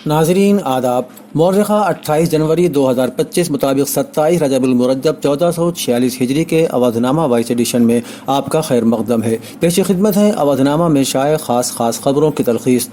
ناظرین آداب، مورخہ 28 جنوری 2025 مطابق 27 رجب المرجب 1446 ہجری کے اودھ نامہ وائس ایڈیشن میں آپ کا خیر مقدم ہے۔ پیش خدمت ہے اودھ نامہ میں شائع خاص خبروں کی تلخیص۔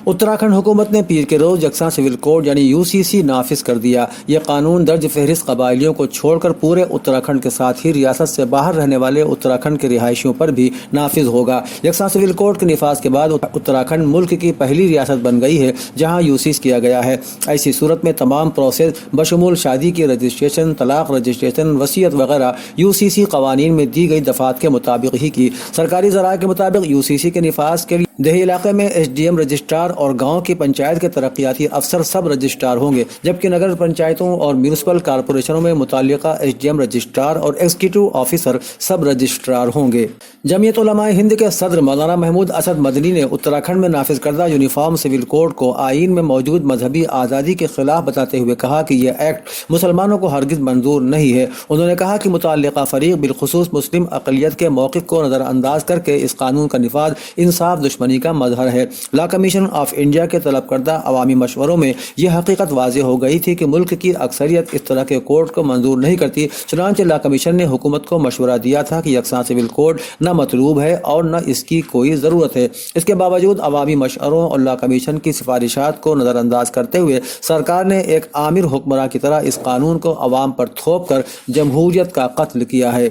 اتراکھنڈ حکومت نے پیر کے روز یکساں سول کوڈ یعنی UCC نافذ کر دیا۔ یہ قانون درج فہرست قبائلیوں کو چھوڑ کر پورے اتراکھنڈ کے ساتھ ہی ریاست سے باہر رہنے والے اتراکھنڈ کے رہائشیوں پر بھی نافذ ہوگا۔ یکساں سول کوڈ کے نفاذ کے بعد اتراکھنڈ ملک کی پہلی ریاست بن گئی ہے جہاں UCC کیا گیا ہے۔ ایسی صورت میں تمام پروسیس بشمول شادی کی رجسٹریشن، طلاق رجسٹریشن، وصیت وغیرہ UCC قوانین میں دی گئی دفعات کے مطابق ہی کی۔ سرکاری ذرائع کے مطابق UCC کے نفاذ کے لیے دیہی علاقے میں SDM رجسٹرار اور گاؤں کی پنچایت کے ترقیاتی افسر سب رجسٹرار ہوں گے، جبکہ نگر پنچایتوں اور میونسپل کارپوریشنوں میں متعلقہ SDM رجسٹرار اور ایگزیکٹو آفیسر سب رجسٹرار ہوں گے۔ جمعیت علماء ہند کے صدر مولانا محمود اسد مدنی نے اتراکھنڈ میں نافذ کردہ یونیفارم سول کوڈ کو آئین میں موجود مذہبی آزادی کے خلاف بتاتے ہوئے کہا کہ یہ ایکٹ مسلمانوں کو ہرگز منظور نہیں ہے۔ انہوں نے کہا کہ متعلقہ فریق بالخصوص مسلم اقلیت کے موقف کو نظر انداز کر کے اس قانون کا نفاذ انصاف دشمنی کا مظہر ہے۔ لا کمیشن آف انڈیا کے طلب کردہ عوامی مشوروں میں یہ حقیقت واضح ہو گئی تھی کہ ملک کی اکثریت اس طرح کے کوڈ کو منظور نہیں کرتی، چنانچہ لا کمیشن نے حکومت کو مشورہ دیا تھا کہ یکساں سول کوڈ نہ مطلوب ہے اور نہ اس کی کوئی ضرورت ہے۔ اس کے باوجود عوامی مشوروں اور لا کمیشن کی سفارشات کو نظر انداز کرتے ہوئے سرکار نے ایک آمر حکمراں کی طرح اس قانون کو عوام پر تھوپ کر جمہوریت کا قتل کیا ہے۔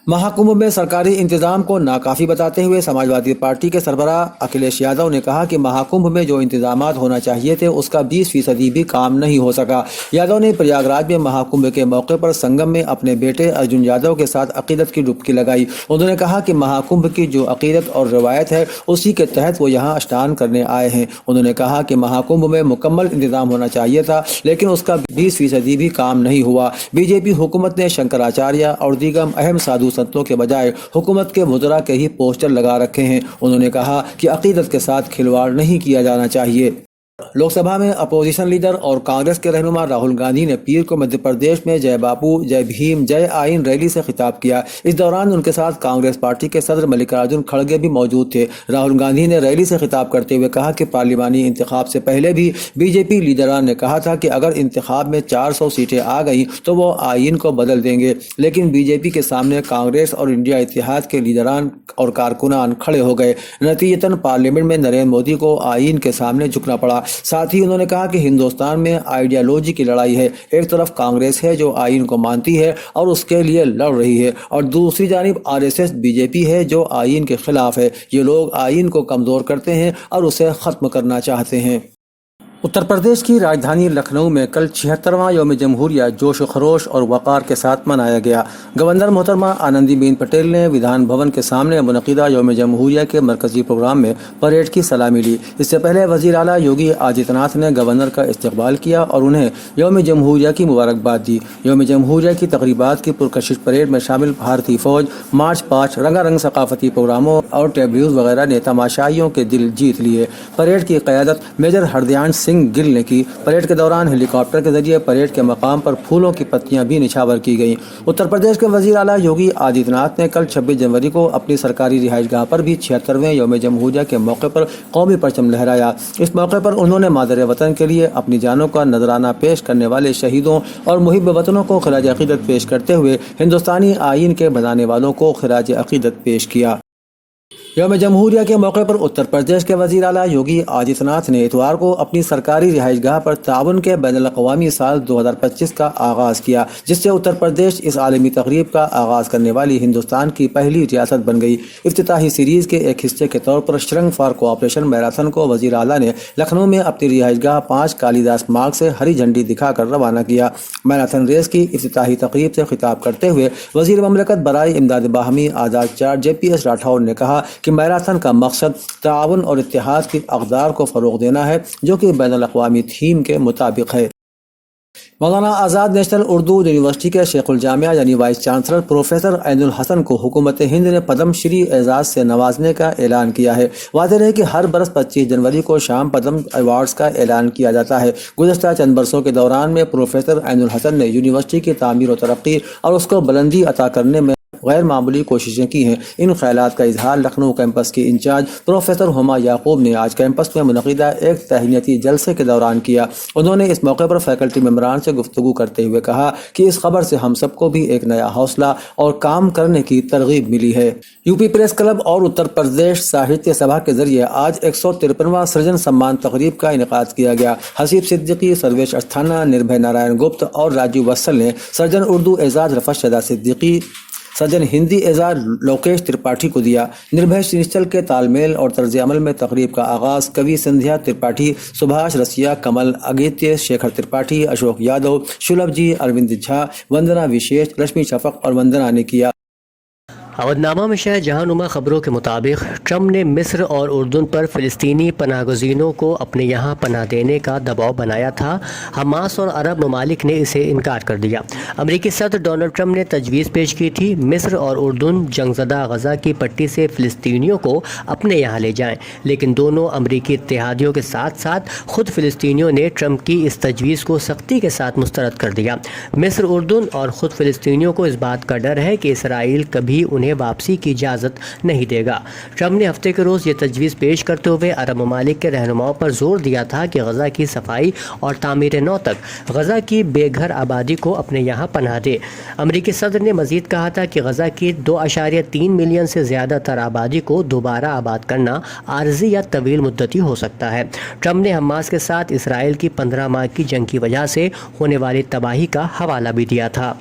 مہاکمبھ میں سرکاری انتظام کو ناکافی بتاتے ہوئے سماجوادی پارٹی کے سربراہ اکھلیش یادو نے کہا کہ مہاکمبھ میں جو انتظامات ہونا چاہیے تھے اس کا 20% بھی کام نہیں ہو سکا۔ یادو نے پریاگ راج میں مہاکمبھ کے موقع پر سنگم میں اپنے بیٹے ارجن یادو کے ساتھ عقیدت کی ڈبکی لگائی۔ انہوں نے کہا کہ مہاکمبھ کی جو عقیدت اور روایت ہے اسی کے تحت وہ یہاں اسنان کرنے آئے ہیں۔ انہوں نے کہا کہ مہاکمبھ میں مکمل انتظام ہونا چاہیے تھا لیکن اس کا 20% بھی کام نہیں ہوا۔ BJP حکومت نے شنکراچاریہ اور دیگر اہم سادھو سنتوں کے بجائے حکومت کے وزراء کے ہی پوسٹر لگا رکھے ہیں۔ انہوں نے کہا کہ عقیدت کے ساتھ کھلواڑ نہیں کیا جانا چاہیے۔ لوک سبھا میں اپوزیشن لیڈر اور کانگریس کے رہنما راہل گاندھی نے پیر کو مدھیہ پردیش میں جے باپو، جے بھیم، جے آئین ریلی سے خطاب کیا۔ اس دوران ان کے ساتھ کانگریس پارٹی کے صدر ملکاراجن کھڑگے بھی موجود تھے۔ راہل گاندھی نے ریلی سے خطاب کرتے ہوئے کہا کہ پارلیمانی انتخاب سے پہلے بھی BJP لیڈران نے کہا تھا کہ اگر انتخاب میں 400 سیٹیں آ گئیں تو وہ آئین کو بدل دیں گے، لیکن BJP کے سامنے کانگریس اور انڈیا اتحاد کے لیڈران اور کارکنان کھڑے ہو گئے۔ نتیجتاً پارلیمنٹ میں نریندر مودی کو آئین کے سامنے جھکنا پڑا۔ ساتھ ہی انہوں نے کہا کہ ہندوستان میں آئیڈیالوجی کی لڑائی ہے۔ ایک طرف کانگریس ہے جو آئین کو مانتی ہے اور اس کے لیے لڑ رہی ہے، اور دوسری جانب RSS BJP ہے جو آئین کے خلاف ہے۔ یہ لوگ آئین کو کمزور کرتے ہیں اور اسے ختم کرنا چاہتے ہیں۔ اتر پردیش کی راجدھانی لکھنؤ میں کل 76واں یوم جمہوریہ جوش و خروش اور وقار کے ساتھ منایا گیا۔ گورنر محترمہ آنندی بین پٹیل نے ویدھان بھون کے سامنے منعقدہ یوم جمہوریہ کے مرکزی پروگرام میں پریڈ کی سلامی لی۔ اس سے پہلے وزیر اعلیٰ یوگی آدتیہ ناتھ نے گورنر کا استقبال کیا اور انہیں یوم جمہوریہ کی مبارکباد دی۔ یوم جمہوریہ کی تقریبات کی پرکشش پریڈ میں شامل بھارتی فوج، مارچ پاسٹ، رنگا رنگ ثقافتی پروگراموں اور ٹیبلیوز وغیرہ نے تماشائیوں کے دل جیت لیے۔ پریڈ کی قیادت میجر ہردیان سنگھ گل نے کی۔ پریڈ کے دوران ہیلی کاپٹر کے ذریعے پریڈ کے مقام پر پھولوں کی پتیاں بھی نچھاور کی گئیں۔ اتر پردیش کے وزیر اعلیٰ یوگی آدتیہ ناتھ نے کل 26 جنوری کو اپنی سرکاری رہائش گاہ پر بھی 76ویں یوم جمہوریہ کے موقع پر قومی پرچم لہرایا۔ اس موقع پر انہوں نے مادر وطن کے لیے اپنی جانوں کا نذرانہ پیش کرنے والے شہیدوں اور محب وطنوں کو خراج عقیدت پیش کرتے ہوئے ہندوستانی آئین کے بنانے والوں کو خراج عقیدت پیش کیا۔ یوم جمہوریہ کے موقع پر اتر پردیش کے وزیر اعلیٰ یوگی آدتیہ ناتھ نے اتوار کو اپنی سرکاری رہائش گاہ پر تعاون کے بین الاقوامی سال 2025 کا آغاز کیا، جس سے اتر پردیش اس عالمی تقریب کا آغاز کرنے والی ہندوستان کی پہلی ریاست بن گئی۔ افتتاحی سیریز کے ایک حصے کے طور پر شرنگ فار کوآپریشن میراتھن کو وزیر اعلیٰ نے لکھنؤ میں اپنی رہائش گاہ 5 کالی داس مارگ سے ہری جھنڈی دکھا کر روانہ کیا۔ میراتھن ریس کی افتتاحی تقریب سے خطاب کرتے ہوئے وزیر مملکت برائے امداد باہمی اعزاز چار JPS راٹھور نے کہا کہ میراتھن کا مقصد تعاون اور اتحاد کی اقدار کو فروغ دینا ہے، جو کہ بین الاقوامی تھیم کے مطابق ہے۔ مولانا آزاد نیشنل اردو یونیورسٹی کے شیخ الجامعہ یعنی وائس چانسلر پروفیسر عین الحسن کو حکومت ہند نے پدم شری اعزاز سے نوازنے کا اعلان کیا ہے۔ واضح ہے کہ ہر برس 25 جنوری کو شام پدم ایوارڈز کا اعلان کیا جاتا ہے۔ گزشتہ چند برسوں کے دوران میں پروفیسر عین الحسن نے یونیورسٹی کی تعمیر و ترقی اور اس کو بلندی عطا کرنے میں غیر معمولی کوششیں کی ہیں۔ ان خیالات کا اظہار لکھنؤ کیمپس کی انچارج پروفیسر ہما یعقوب نے آج کیمپس میں منعقدہ ایک تہنیتی جلسے کے دوران کیا۔ انہوں نے اس موقع پر فیکلٹی ممبران سے گفتگو کرتے ہوئے کہا کہ اس خبر سے ہم سب کو بھی ایک نیا حوصلہ اور کام کرنے کی ترغیب ملی ہے۔ یو پی پریس کلب اور اتر پردیش ساہتیہ سبھا کے ذریعے آج 153واں سرجن سمان تقریب کا انعقاد کیا گیا۔ حسیب صدیقی، سرویش استھانہ، نربھے نارائن گپت اور راجیو وسل نے سرجن اردو اعزاز رفعت شہزاد صدیقی، سرجن ہندی اعزاز لوکیش ترپاٹھی کو دیا۔ نربھے نشچل کے تال میل اور طرز عمل میں تقریب کا آغاز کوی سندھیا ترپاٹھی، سبھاش رسیا، کمل اگیتیہ، شیکھر ترپاٹھی، اشوک یادو، شلبھ جی، اروند جھا، وندنا وشیش، رشمی شفق اور وندنا نے کیا۔ اودھ نامہ میں شائع جہاں نما خبروں کے مطابق ٹرمپ نے مصر اور اردن پر فلسطینی پناہ گزینوں کو اپنے یہاں پناہ دینے کا دباؤ بنایا تھا۔ حماس اور عرب ممالک نے اسے انکار کر دیا۔ امریکی صدر ڈونلڈ ٹرمپ نے تجویز پیش کی تھی مصر اور اردن جنگ زدہ غزہ کی پٹی سے فلسطینیوں کو اپنے یہاں لے جائیں، لیکن دونوں امریکی اتحادیوں کے ساتھ ساتھ خود فلسطینیوں نے ٹرمپ کی اس تجویز کو سختی کے ساتھ مسترد کر دیا۔ مصر، اردن اور خود فلسطینیوں کو اس بات کا ڈر ہے کہ اسرائیل کبھی انہیں واپسی کی اجازت نہیں دے گا۔ ٹرمپ نے ہفتے کے روز یہ تجویز پیش کرتے ہوئے عرب ممالک کے رہنماؤں پر زور دیا تھا کہ غزہ کی صفائی اور تعمیر نو تک غزہ کی بے گھر آبادی کو اپنے یہاں پناہ دے۔ امریکی صدر نے مزید کہا تھا کہ غزہ کی 2.3 ملین سے زیادہ تر آبادی کو دوبارہ آباد کرنا عارضی یا طویل مدتی ہو سکتا ہے۔ ٹرمپ نے حماس کے ساتھ اسرائیل کی 15 ماہ کی جنگ کی وجہ سے ہونے والی تباہی کا حوالہ بھی دیا تھا۔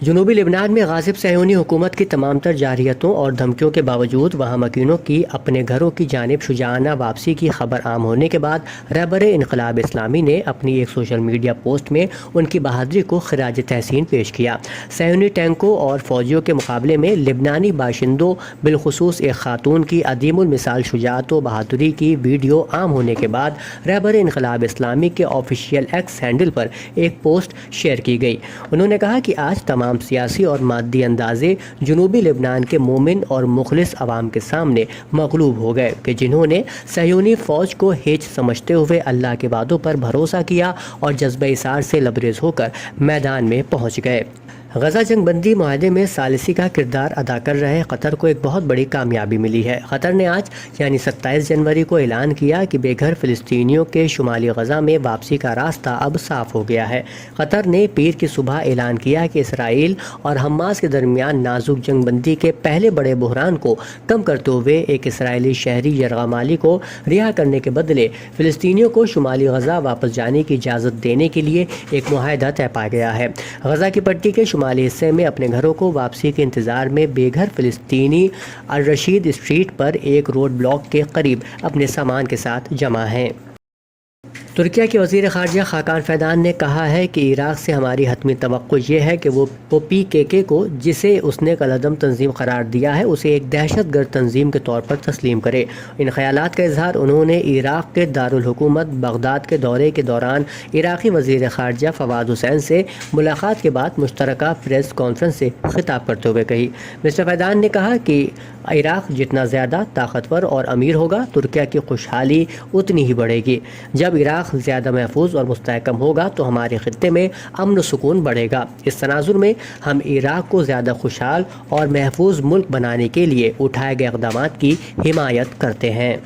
جنوبی لبنان میں غاصب صہیونی حکومت کی تمام تر جارحیتوں اور دھمکیوں کے باوجود وہاں مکینوں کی اپنے گھروں کی جانب شجاعانہ واپسی کی خبر عام ہونے کے بعد رہبر انقلاب اسلامی نے اپنی ایک سوشل میڈیا پوسٹ میں ان کی بہادری کو خراج تحسین پیش کیا۔ صہیونی ٹینکوں اور فوجیوں کے مقابلے میں لبنانی باشندوں، بالخصوص ایک خاتون کی عدیم المثال شجاعت و بہادری کی ویڈیو عام ہونے کے بعد رہبر انقلاب اسلامی کے آفیشیل ایکس ہینڈل پر ایک پوسٹ شیئر کی گئی۔ انہوں نے کہا کہ آج تمام سیاسی اور مادی اندازے جنوبی لبنان کے مومن اور مخلص عوام کے سامنے مغلوب ہو گئے کہ جنہوں نے صہیونی فوج کو ہیچ سمجھتے ہوئے اللہ کے وعدوں پر بھروسہ کیا اور جذبہ ایثار سے لبریز ہو کر میدان میں پہنچ گئے۔ غزہ جنگ بندی معاہدے میں ثالثی کا کردار ادا کر رہے قطر کو ایک بہت بڑی کامیابی ملی ہے۔ قطر نے آج یعنی 27 جنوری کو اعلان کیا کہ بے گھر فلسطینیوں کے شمالی غزہ میں واپسی کا راستہ اب صاف ہو گیا ہے۔ قطر نے پیر کی صبح اعلان کیا کہ اسرائیل اور حماس کے درمیان نازک جنگ بندی کے پہلے بڑے بحران کو کم کرتے ہوئے ایک اسرائیلی شہری یرغمالی کو رہا کرنے کے بدلے فلسطینیوں کو شمالی غزہ واپس جانے کی اجازت دینے کے لیے ایک معاہدہ طے پایا گیا ہے۔ غزہ کی پٹی کے شمالی حصے میں اپنے گھروں کو واپسی کے انتظار میں بے گھر فلسطینی الرشید اسٹریٹ پر ایک روڈ بلاک کے قریب اپنے سامان کے ساتھ جمع ہیں۔ ترکیہ کے وزیر خارجہ خاقان فیدان نے کہا ہے کہ عراق سے ہماری حتمی توقع یہ ہے کہ وہ PKK کو، جسے اس نے کالعدم تنظیم قرار دیا ہے، اسے ایک دہشت گرد تنظیم کے طور پر تسلیم کرے۔ ان خیالات کا اظہار انہوں نے عراق کے دارالحکومت بغداد کے دورے کے دوران عراقی وزیر خارجہ فواد حسین سے ملاقات کے بعد مشترکہ پریس کانفرنس سے خطاب کرتے ہوئے کہی۔ مسٹر فیدان نے کہا کہ عراق جتنا زیادہ طاقتور اور امیر ہوگا، ترکیہ کی خوشحالی اتنی ہی بڑھے گی۔ جب عراق زیادہ محفوظ اور مستحکم ہوگا تو ہمارے خطے میں امن و سکون بڑھے گا۔ اس تناظر میں ہم عراق کو زیادہ خوشحال اور محفوظ ملک بنانے کے لیے اٹھائے گئے اقدامات کی حمایت کرتے ہیں۔